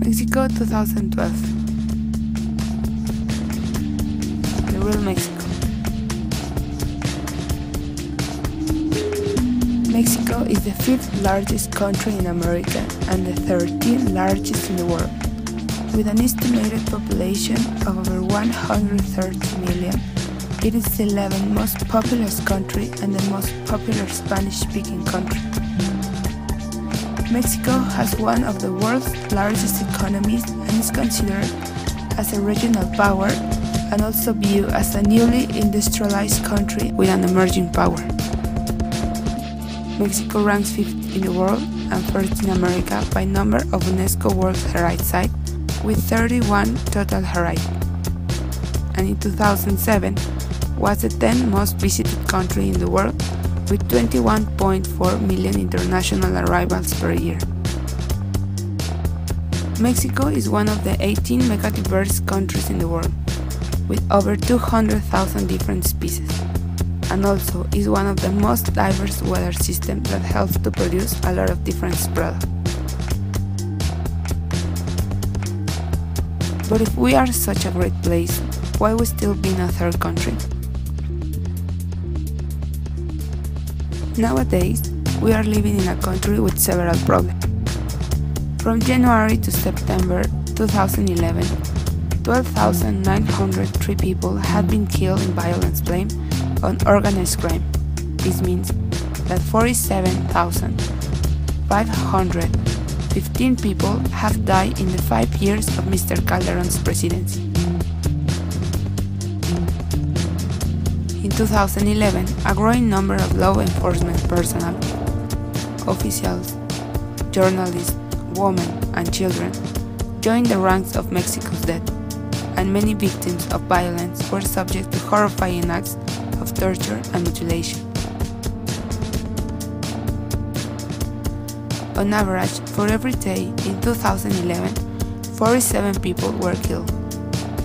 Mexico 2012. The real Mexico. Mexico is the 5th largest country in America and the 13th largest in the world. With an estimated population of over 130 million, it is the 11th most populous country and the most popular Spanish-speaking country. Mexico has one of the world's largest economies and is considered as a regional power and also viewed as a newly industrialized country with an emerging power. Mexico ranks 5th in the world and 1st in America by number of UNESCO World Heritage Sites, with 31 total heritage, and in 2007 was the 10th most visited country in the world with 21.4 million international arrivals per year. Mexico is one of the 18 megadiverse countries in the world, with over 200,000 different species, and also is one of the most diverse weather systems that helps to produce a lot of different products. But if we are such a great place, why we still being a third country? Nowadays, we are living in a country with several problems. From January to September 2011, 12,903 people had been killed in violence blamed on organized crime. This means that 47,515 people have died in the 5 years of Mr. Calderon's presidency. In 2011, a growing number of law enforcement personnel, officials, journalists, women, and children joined the ranks of Mexico's dead, and many victims of violence were subject to horrifying acts of torture and mutilation. On average, for every day in 2011, 47 people were killed,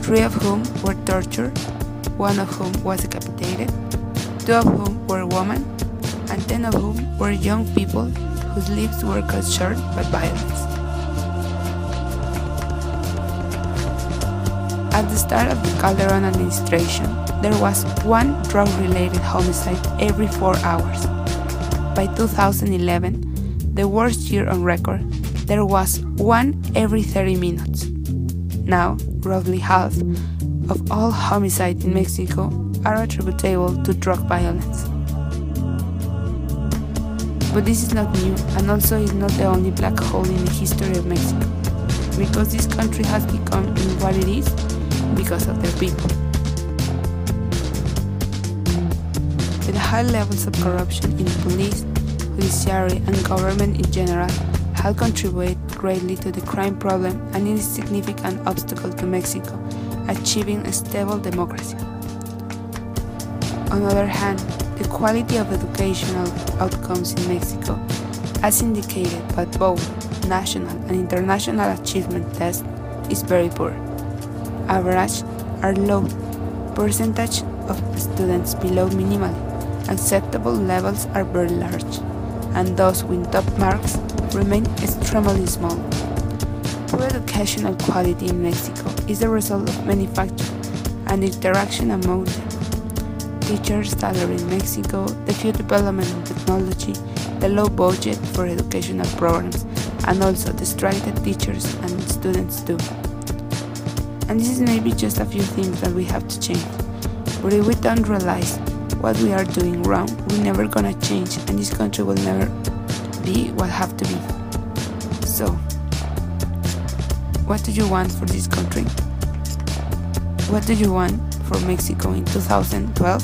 3 of whom were tortured, 1 of whom was decapitated, 2 of whom were women, and 10 of whom were young people whose lives were cut short by violence. At the start of the Calderon administration, there was 1 drug-related homicide every 4 hours. By 2011, the worst year on record, there was 1 every 30 minutes. Now, roughly half of all homicides in Mexico are attributable to drug violence. But this is not new, and also is not the only black hole in the history of Mexico, because this country has become what it is because of their people. With high levels of corruption in the police, judiciary, and government in general have contributed greatly to the crime problem, and it is a significant obstacle to Mexico achieving a stable democracy. On the other hand, the quality of educational outcomes in Mexico, as indicated by both national and international achievement tests, is very poor. Average are low, percentage of students below minimally, acceptable levels are very large, and those with top marks remain extremely small. Poor educational quality in Mexico is the result of many factors and interaction among them. Teachers' salary in Mexico, the few development of technology, the low budget for educational programs, and also the strike that teachers and students do. And this is maybe just a few things that we have to change. But if we don't realize what we are doing wrong, we're never gonna change, and this country will never be what have to be. So, what do you want for this country? What do you want for Mexico in 2012?